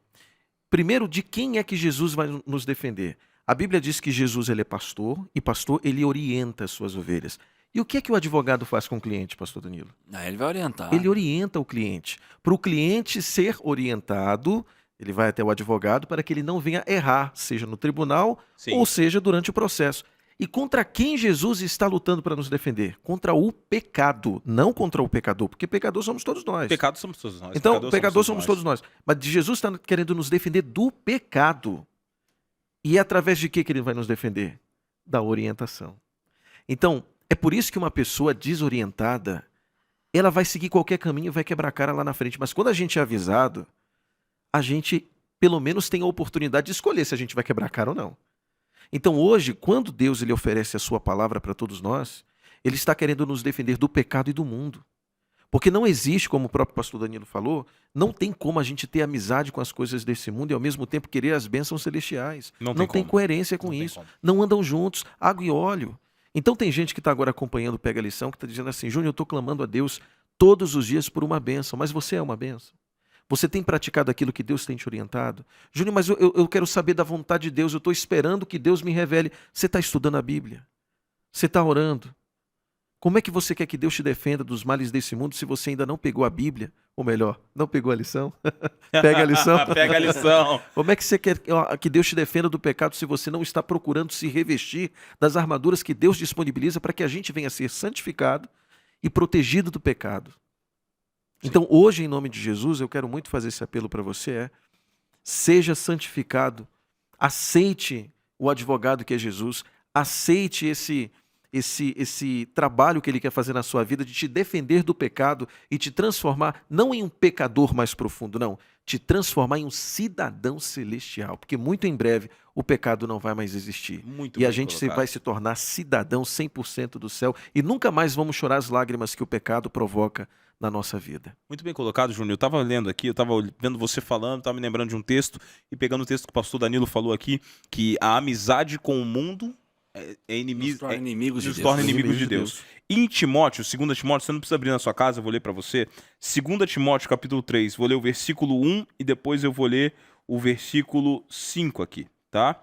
Primeiro, de quem é que Jesus vai nos defender? A Bíblia diz que Jesus ele é pastor, e pastor ele orienta as suas ovelhas. E o que é que o advogado faz com o cliente, pastor Danilo? Ele vai orientar. Ele orienta o cliente. Para o cliente ser orientado, ele vai até o advogado para que ele não venha errar, seja no tribunal Sim. ou seja durante o processo. E contra quem Jesus está lutando para nos defender? Contra o pecado, não contra o pecador, porque pecador somos todos nós. Pecado somos todos nós. Então, pecador somos todos nós. Mas Jesus está querendo nos defender do pecado. E é através de que ele vai nos defender? Da orientação. Então, é por isso que uma pessoa desorientada, ela vai seguir qualquer caminho e vai quebrar a cara lá na frente. Mas quando a gente é avisado, a gente pelo menos tem a oportunidade de escolher se a gente vai quebrar a cara ou não. Então hoje, quando Deus ele oferece a sua palavra para todos nós, ele está querendo nos defender do pecado e do mundo. Porque não existe, como o próprio pastor Danilo falou, não tem como a gente ter amizade com as coisas desse mundo e ao mesmo tempo querer as bênçãos celestiais. Não tem coerência com isso. Não andam juntos, água e óleo. Então tem gente que está agora acompanhando o Pega a Lição, que está dizendo assim, Júnior, eu estou clamando a Deus todos os dias por uma bênção, mas você é uma bênção. Você tem praticado aquilo que Deus tem te orientado? Júnior, mas eu quero saber da vontade de Deus, eu estou esperando que Deus me revele. Você está estudando a Bíblia? Você está orando? Como é que você quer que Deus te defenda dos males desse mundo se você ainda não pegou a Bíblia? Ou melhor, não pegou a lição? Pega a lição. Pega a lição. Como é que você quer que Deus te defenda do pecado se você não está procurando se revestir das armaduras que Deus disponibiliza para que a gente venha a ser santificado e protegido do pecado? Então, hoje, em nome de Jesus, eu quero muito fazer esse apelo para você, seja santificado, aceite o advogado que é Jesus, aceite esse trabalho que ele quer fazer na sua vida de te defender do pecado e te transformar, não em um pecador mais profundo, não, te transformar em um cidadão celestial, porque muito em breve o pecado não vai mais existir. Muito e a bem gente colocado. vai se tornar cidadão 100% do céu e nunca mais vamos chorar as lágrimas que o pecado provoca na nossa vida. Muito bem colocado, Júnior. Eu estava lendo aqui, eu estava vendo você falando, estava me lembrando de um texto e pegando o texto que o pastor Danilo falou aqui, que a amizade com o mundo nos torna inimigos de nos Deus. torna inimigos de Deus. E em Timóteo, 2 Timóteo, você não precisa abrir na sua casa, eu vou ler para você. 2 Timóteo, capítulo 3, vou ler o versículo 1 e depois eu vou ler o versículo 5 aqui, tá?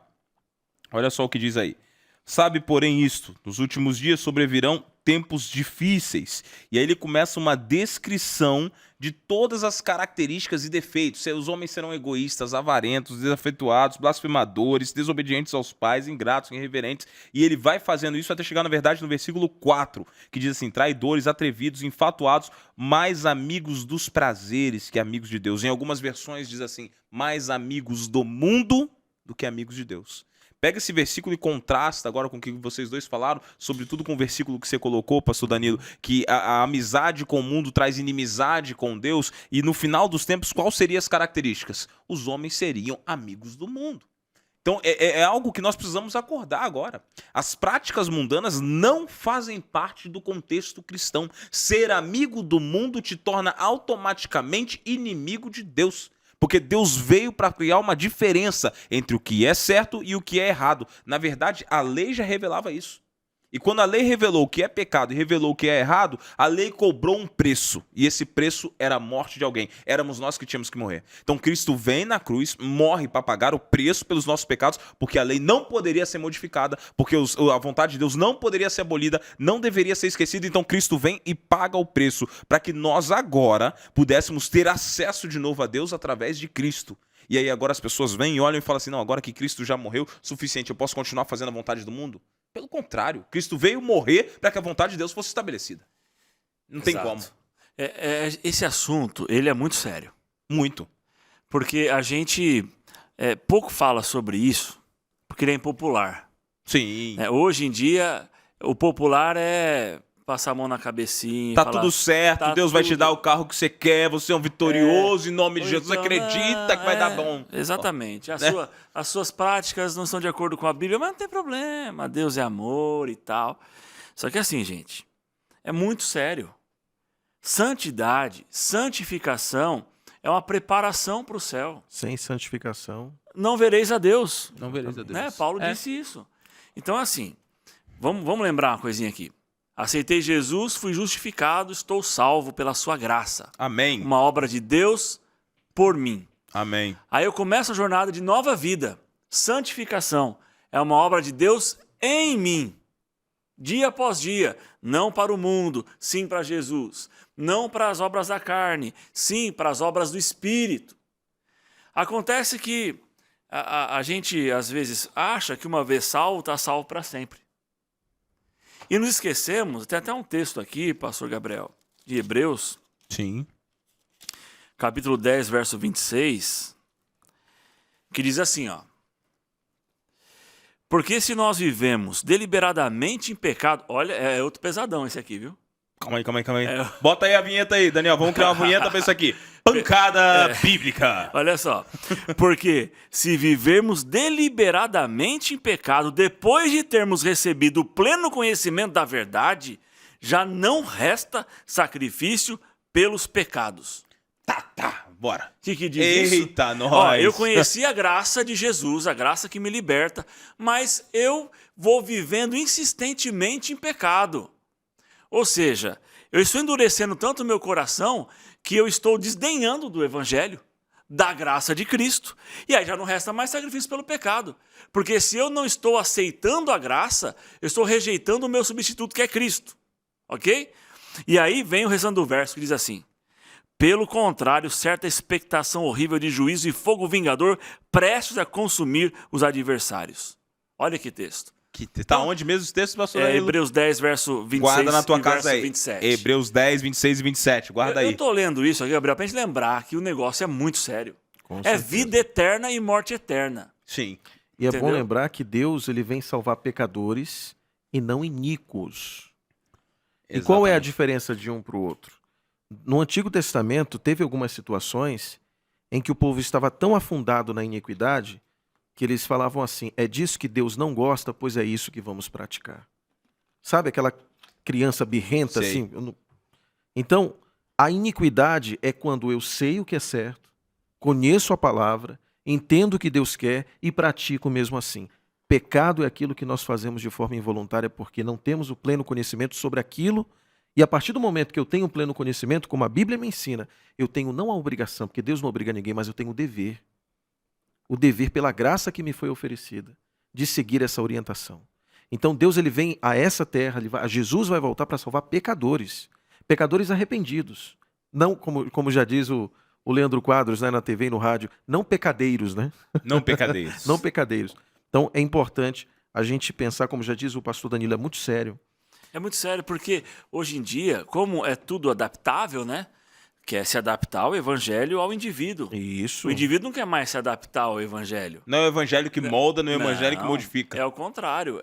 Olha só o que diz aí. Sabe, porém, isto, nos últimos dias sobrevirão tempos difíceis. E aí ele começa uma descrição de todas as características e defeitos. Os homens serão egoístas, avarentos, desafetuados, blasfemadores, desobedientes aos pais, ingratos, irreverentes. E ele vai fazendo isso até chegar, na verdade, no versículo 4, que diz assim, traidores, atrevidos, infatuados, mais amigos dos prazeres que amigos de Deus. Em algumas versões diz assim, mais amigos do mundo do que amigos de Deus. Pega esse versículo e contrasta agora com o que vocês dois falaram, sobretudo com o versículo que você colocou, pastor Danilo, que a amizade com o mundo traz inimizade com Deus, e no final dos tempos, quais seriam as características? Os homens seriam amigos do mundo. Então, é algo que nós precisamos acordar agora. As práticas mundanas não fazem parte do contexto cristão. Ser amigo do mundo te torna automaticamente inimigo de Deus. Porque Deus veio para criar uma diferença entre o que é certo e o que é errado. Na verdade, a lei já revelava isso. E quando a lei revelou o que é pecado e revelou o que é errado, a lei cobrou um preço. E esse preço era a morte de alguém. Éramos nós que tínhamos que morrer. Então Cristo vem na cruz, morre para pagar o preço pelos nossos pecados, porque a lei não poderia ser modificada, porque a vontade de Deus não poderia ser abolida, não deveria ser esquecida. Então Cristo vem e paga o preço para que nós agora pudéssemos ter acesso de novo a Deus através de Cristo. E aí agora as pessoas vêm e olham e falam assim, não, agora que Cristo já morreu, suficiente, eu posso continuar fazendo a vontade do mundo? Pelo contrário, Cristo veio morrer para que a vontade de Deus fosse estabelecida. Não tem como. Esse assunto, ele é muito sério. Muito. Porque a gente pouco fala sobre isso, porque ele é impopular. Sim. Hoje em dia, o popular é passar a mão na cabecinha. Tá falar, tudo certo, tá Deus vai tudo... te dar o carro que você quer, você é um vitorioso, em nome de Jesus, acredita que vai dar bom. Exatamente. As suas práticas não estão de acordo com a Bíblia, mas não tem problema, Deus é amor e tal. Só que assim, gente, é muito sério. Santidade, santificação é uma preparação para o céu. Sem santificação. não vereis a Deus. Não vereis a Deus. Né? Paulo disse isso. Então, assim, vamos lembrar uma coisinha aqui. Aceitei Jesus, fui justificado, estou salvo pela sua graça. Amém. Uma obra de Deus por mim. Amém. Aí eu começo a jornada de nova vida. Santificação. É uma obra de Deus em mim. Dia após dia. Não para o mundo, sim para Jesus. Não para as obras da carne, sim para as obras do Espírito. Acontece que a gente, às vezes, acha que uma vez salvo, está salvo para sempre. E nos esquecemos, tem até um texto aqui, pastor Gabriel, de Hebreus, Sim. capítulo 10, verso 26, que diz assim, ó. Porque se nós vivemos deliberadamente em pecado... Olha, é outro pesadão esse aqui, viu? Calma aí. Bota aí a vinheta aí, Daniel. Vamos criar uma vinheta pra isso aqui. Pancada bíblica. Olha só. Porque se vivermos deliberadamente em pecado, depois de termos recebido o pleno conhecimento da verdade, já não resta sacrifício pelos pecados. Tá. Bora. O que diz isso? Eita, nós. Ó, eu conheci a graça de Jesus, a graça que me liberta, mas eu vou vivendo insistentemente em pecado. Ou seja, eu estou endurecendo tanto o meu coração que eu estou desdenhando do evangelho, da graça de Cristo. E aí já não resta mais sacrifício pelo pecado. Porque se eu não estou aceitando a graça, eu estou rejeitando o meu substituto, que é Cristo. Ok? E aí vem o restante do verso que diz assim: pelo contrário, certa expectação horrível de juízo e fogo vingador prestes a consumir os adversários. Olha que texto. Tá onde mesmo esse texto, pastor? Hebreus 10, verso 26 Guarda na tua e casa verso aí. 27. Hebreus 10, 26 e 27. Guarda aí. Eu tô lendo isso aqui, Gabriel, pra gente lembrar que o negócio é muito sério. Com É certeza. vida eterna e morte eterna. Sim. E é bom Entendeu? lembrar que Deus ele vem salvar pecadores e não iníquos. E qual é a diferença de um para o outro? No Antigo Testamento, teve algumas situações em que o povo estava tão afundado na iniquidade que eles falavam assim: é disso que Deus não gosta, pois é isso que vamos praticar. Sabe aquela criança birrenta Sei. assim? Então, a iniquidade é quando eu sei o que é certo, conheço a palavra, entendo o que Deus quer e pratico mesmo assim. Pecado é aquilo que nós fazemos de forma involuntária porque não temos o pleno conhecimento sobre aquilo. E a partir do momento que eu tenho o pleno conhecimento, como a Bíblia me ensina, eu tenho não a obrigação, porque Deus não obriga ninguém, mas eu tenho o dever. O dever pela graça que me foi oferecida, de seguir essa orientação. Então Deus ele vem a essa terra, Jesus vai voltar para salvar pecadores. Pecadores arrependidos. Não, como já diz o Leandro Quadros, né, na TV e no rádio, não pecadeiros, né? Não pecadeiros. Não pecadeiros. Então é importante a gente pensar, como já diz o pastor Danilo, é muito sério. É muito sério, porque hoje em dia, como é tudo adaptável, né? Quer se adaptar ao evangelho ao indivíduo. Isso. O indivíduo não quer mais se adaptar ao evangelho. Não é o evangelho que molda, não é o evangelho que Não, modifica. É o contrário.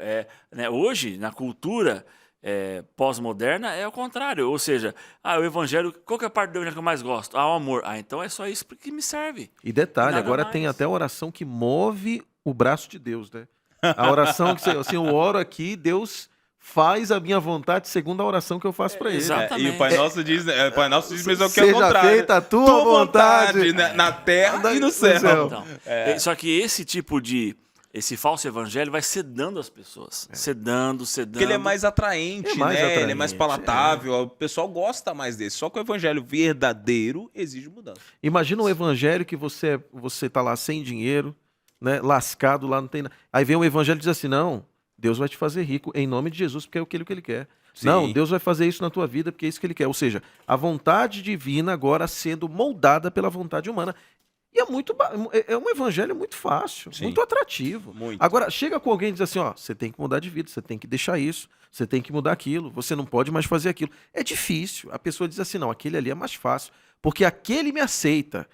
Né, hoje, na cultura pós-moderna, é o contrário. Ou seja, o evangelho, qual que é a parte do evangelho que eu mais gosto? O amor. Então é só isso que me serve. E detalhe, Nada agora mais. tem até a oração que move o braço de Deus, né? A oração que assim, eu oro aqui, Deus faz a minha vontade segundo a oração que eu faço para ele. Exato. E o Pai Nosso diz, mas eu quero o Seja contrário. feita a tua vontade, na terra e no céu. Então, só que esse tipo esse falso evangelho vai sedando as pessoas. Sedando. Porque ele é mais atraente, É mais né? Ele é atraente, mais palatável. O pessoal gosta mais desse. Só que o evangelho verdadeiro exige mudança. Imagina um evangelho que você tá lá sem dinheiro, né? Lascado lá, não tem nada. Aí vem um evangelho e diz assim: não, Deus vai te fazer rico em nome de Jesus, porque é aquilo que ele quer. Sim. Não, Deus vai fazer isso na tua vida porque é isso que ele quer. Ou seja, a vontade divina agora sendo moldada pela vontade humana. E é um evangelho muito fácil, Sim. muito atrativo. Muito. Agora, chega com alguém e diz assim: ó, você tem que mudar de vida, você tem que deixar isso, você tem que mudar aquilo, você não pode mais fazer aquilo. É difícil. A pessoa diz assim: não, aquele ali é mais fácil, porque aquele me aceita.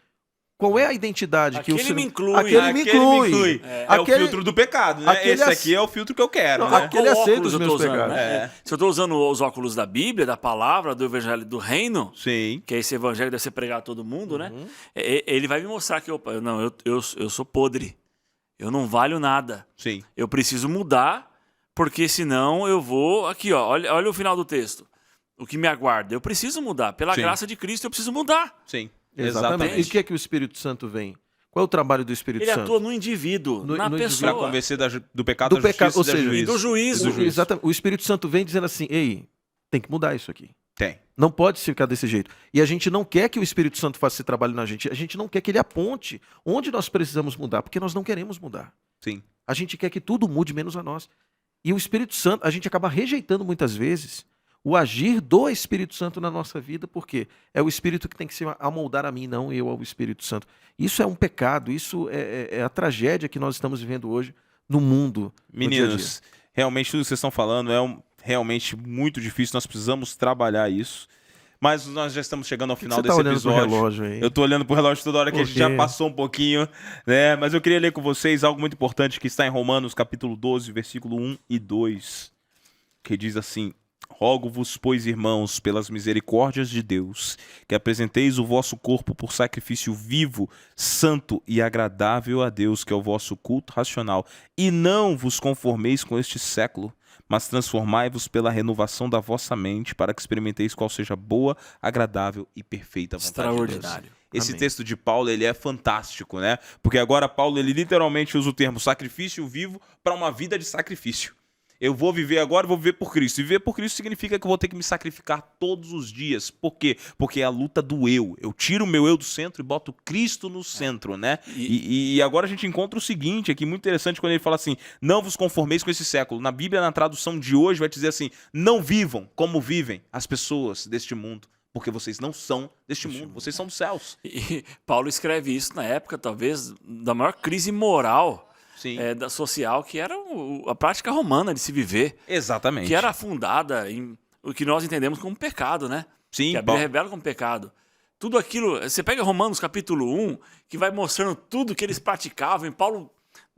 Qual é a identidade que o Aquele ser... me inclui. Aquele me inclui. É o filtro do pecado, né? aquele Esse aqui é o filtro que eu quero, Não, né? aquele Qual aceita óculos os eu tô meus usando, pecados. né? Se eu estou usando os óculos da Bíblia, da palavra, do evangelho do reino, Sim. que é esse evangelho que deve ser pregado a todo mundo, né? Ele vai me mostrar que eu sou podre. Eu não valho nada. Sim. Eu preciso mudar, porque senão eu vou... Aqui, ó, olha o final do texto. O que me aguarda. Eu preciso mudar. Pela Sim. graça de Cristo, eu preciso mudar. Sim. Exatamente. E o Exatamente. que é que o Espírito Santo vem? Qual é o trabalho do Espírito Ele Santo? atua no indivíduo, na no pessoa. Para convencer do pecado, Do da pecado, justiça ou seja, e E do juízo. Exatamente. O Espírito Santo vem dizendo assim, ei, tem que mudar isso aqui. Tem. Não pode ficar desse jeito. E a gente não quer que o Espírito Santo faça esse trabalho na gente. A gente não quer que ele aponte onde nós precisamos mudar, porque nós não queremos mudar. Sim. A gente quer que tudo mude, menos a nós. E o Espírito Santo, a gente acaba rejeitando muitas vezes o agir do Espírito Santo na nossa vida, porque é o Espírito que tem que se amoldar a mim, não eu ao Espírito Santo. Isso é um pecado, isso é a tragédia que nós estamos vivendo hoje no mundo. No dia a dia. Meninos, realmente tudo que vocês estão falando é realmente muito difícil, nós precisamos trabalhar isso. Mas nós já estamos chegando ao final Você tá desse olhando pro episódio. relógio aí? Eu tô olhando pro relógio toda hora que a Por gente já quê? passou um pouquinho, né? Mas eu queria ler com vocês algo muito importante que está em Romanos, capítulo 12, versículo 1 e 2, que diz assim: Rogo-vos, pois, irmãos, pelas misericórdias de Deus, que apresenteis o vosso corpo por sacrifício vivo, santo e agradável a Deus, que é o vosso culto racional, e não vos conformeis com este século, mas transformai-vos pela renovação da vossa mente, para que experimenteis qual seja boa, agradável e perfeita vontade de Deus. Extraordinário. Esse Amém. texto de Paulo, ele é fantástico, né? Porque agora Paulo, ele literalmente usa o termo sacrifício vivo para uma vida de sacrifício. Eu vou viver agora, vou viver por Cristo. E viver por Cristo significa que eu vou ter que me sacrificar todos os dias. Por quê? Porque é a luta do eu. Eu tiro o meu eu do centro e boto Cristo no centro, né? E agora a gente encontra o seguinte aqui, muito interessante, quando ele fala assim, não vos conformeis com esse século. Na Bíblia, na tradução de hoje, vai dizer assim, não vivam como vivem as pessoas deste mundo. Porque vocês não são deste mundo, vocês são dos céus. E Paulo escreve isso na época, talvez, da maior crise moral Sim, da social, que era a prática romana de se viver, exatamente. que era fundada em o que nós entendemos como pecado, né? Sim, Que a Bíblia revela como pecado. Tudo aquilo, você pega Romanos capítulo 1, que vai mostrando tudo que eles praticavam, e Paulo,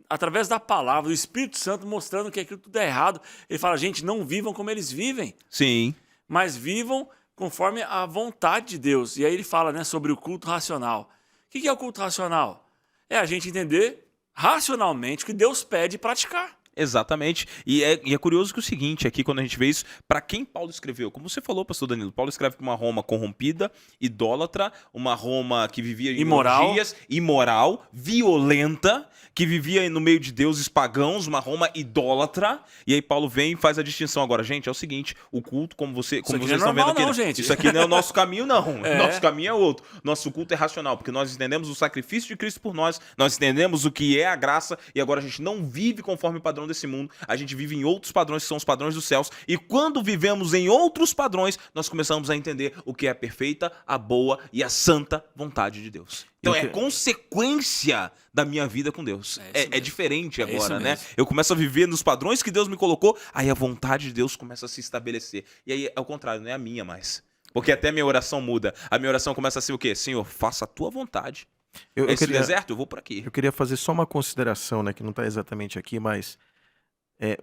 através da palavra, do Espírito Santo, mostrando que aquilo tudo é errado, ele fala, gente, não vivam como eles vivem, Sim, mas vivam conforme a vontade de Deus. E aí ele fala, né, sobre o culto racional. O que é o culto racional? É a gente entender racionalmente o que Deus pede e praticar. exatamente. E é curioso que o seguinte, aqui quando a gente vê isso, para quem Paulo escreveu? Como você falou, pastor Danilo, Paulo escreve para uma Roma corrompida, idólatra, uma Roma que vivia em Imoral. orgias, imoral, violenta, que vivia no meio de deuses pagãos, uma Roma idólatra. E aí Paulo vem e faz a distinção agora. Gente, é o seguinte, o culto, como vocês aqui não é estão vendo normal aqui, não, gente. isso aqui não é o nosso caminho, não. É. Nosso caminho é outro. Nosso culto é racional, porque nós entendemos o sacrifício de Cristo por nós entendemos o que é a graça, e agora a gente não vive conforme o padrão desse mundo, a gente vive em outros padrões que são os padrões dos céus, e quando vivemos em outros padrões, nós começamos a entender o que é a perfeita, a boa e a santa vontade de Deus. Então é consequência da minha vida com Deus. É diferente isso agora, né? mesmo. Eu começo a viver nos padrões que Deus me colocou, aí a vontade de Deus começa a se estabelecer. E aí é o contrário, não é a minha mais. Porque até minha oração muda. A minha oração começa a ser o quê? Senhor, faça a tua vontade. Esse deserto, eu vou por aqui. Eu queria fazer só uma consideração, né, que não está exatamente aqui, mas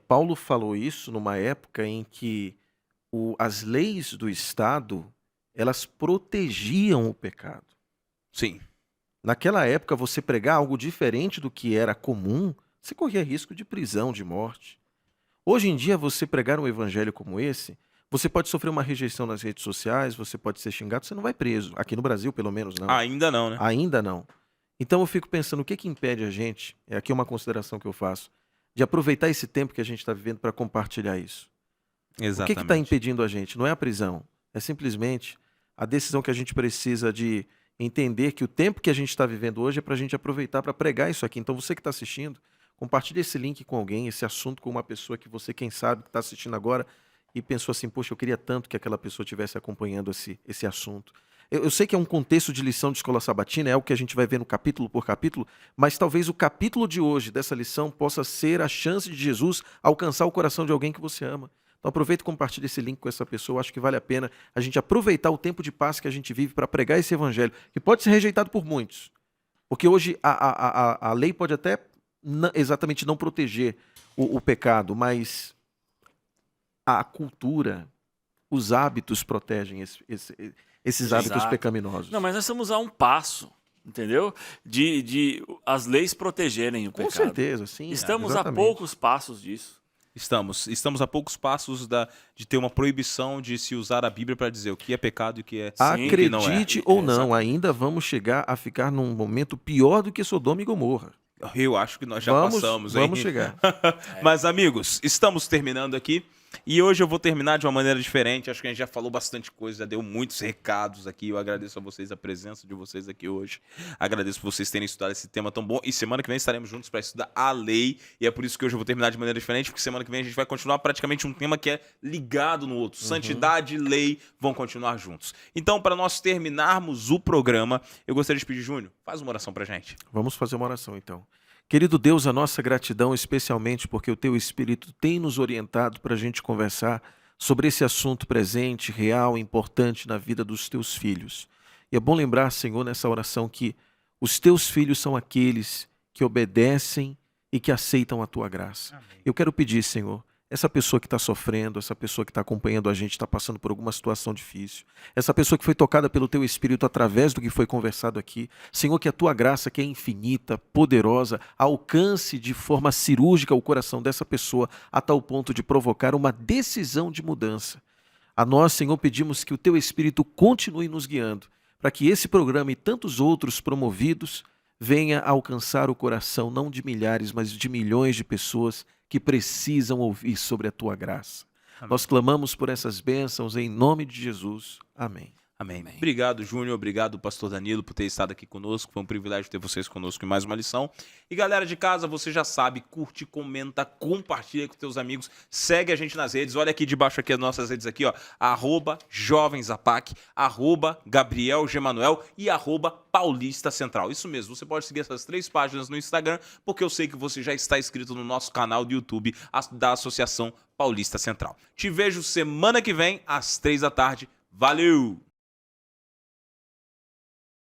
Paulo falou isso numa época em que as leis do Estado, elas protegiam o pecado. Sim. Naquela época, você pregar algo diferente do que era comum, você corria risco de prisão, de morte. Hoje em dia, você pregar um evangelho como esse, você pode sofrer uma rejeição nas redes sociais, você pode ser xingado, você não vai preso. Aqui no Brasil, pelo menos, não. Ainda não, né? Ainda não. Então eu fico pensando, o que impede a gente, aqui uma consideração que eu faço, de aproveitar esse tempo que a gente está vivendo para compartilhar isso? Exatamente. O que está impedindo a gente? Não é a prisão, é simplesmente a decisão que a gente precisa de entender que o tempo que a gente está vivendo hoje é para a gente aproveitar para pregar isso aqui. Então você que está assistindo, compartilhe esse link com alguém, esse assunto com uma pessoa que você, quem sabe, que está assistindo agora e pensou assim, poxa, eu queria tanto que aquela pessoa estivesse acompanhando esse assunto. Eu sei que é um contexto de lição de escola sabatina, é o que a gente vai ver no capítulo por capítulo, mas talvez o capítulo de hoje dessa lição possa ser a chance de Jesus alcançar o coração de alguém que você ama. Então aproveita e compartilha esse link com essa pessoa. Eu acho que vale a pena a gente aproveitar o tempo de paz que a gente vive para pregar esse evangelho, que pode ser rejeitado por muitos. Porque hoje a lei pode até exatamente não proteger o pecado, mas a cultura, os hábitos protegem esses hábitos Exato. pecaminosos. Não, mas nós estamos a um passo, entendeu? De as leis protegerem o Com pecado. certeza, sim. Estamos exatamente. a poucos passos disso. Estamos a poucos passos de ter uma proibição de se usar a Bíblia para dizer o que é pecado e o que é Sim, o que não é. Acredite ou não, ainda vamos chegar a ficar num momento pior do que Sodoma e Gomorra. Eu acho que nós já Vamos passamos, hein? chegar. Mas, amigos, estamos terminando aqui. E hoje eu vou terminar de uma maneira diferente. Acho que a gente já falou bastante coisa, já deu muitos recados aqui. Eu agradeço a vocês, a presença de vocês aqui hoje. Agradeço por vocês terem estudado esse tema tão bom. E semana que vem estaremos juntos para estudar a lei. E é por isso que hoje eu vou terminar de maneira diferente, porque semana que vem a gente vai continuar praticamente um tema que é ligado no outro. Santidade e lei vão continuar juntos. Então, para nós terminarmos o programa, eu gostaria de pedir, Júnior, faz uma oração pra gente. Vamos fazer uma oração então. Querido Deus, a nossa gratidão especialmente porque o Teu Espírito tem nos orientado para a gente conversar sobre esse assunto presente, real, importante na vida dos Teus filhos. E é bom lembrar, Senhor, nessa oração que os Teus filhos são aqueles que obedecem e que aceitam a Tua graça. Amém. Eu quero pedir, Senhor, essa pessoa que está sofrendo, essa pessoa que está acompanhando a gente, está passando por alguma situação difícil, essa pessoa que foi tocada pelo Teu Espírito através do que foi conversado aqui, Senhor, que a Tua graça, que é infinita, poderosa, alcance de forma cirúrgica o coração dessa pessoa a tal ponto de provocar uma decisão de mudança. A nós, Senhor, pedimos que o Teu Espírito continue nos guiando, para que esse programa e tantos outros promovidos venha a alcançar o coração não de milhares, mas de milhões de pessoas que precisam ouvir sobre a Tua graça. Amém. Nós clamamos por essas bênçãos em nome de Jesus. Amém. Amém. Amém. Obrigado, Júnior. Obrigado, pastor Danilo, por ter estado aqui conosco. Foi um privilégio ter vocês conosco em mais uma lição. E galera de casa, você já sabe, curte, comenta, compartilha com teus amigos. Segue a gente nas redes. Olha aqui debaixo aqui as nossas redes aqui, ó. @jovensapac, @GabrielGemanuel e @Paulista Central. Isso mesmo, você pode seguir essas 3 páginas no Instagram, porque eu sei que você já está inscrito no nosso canal do YouTube da Associação Paulista Central. Te vejo semana que vem, às 3 da tarde. Valeu!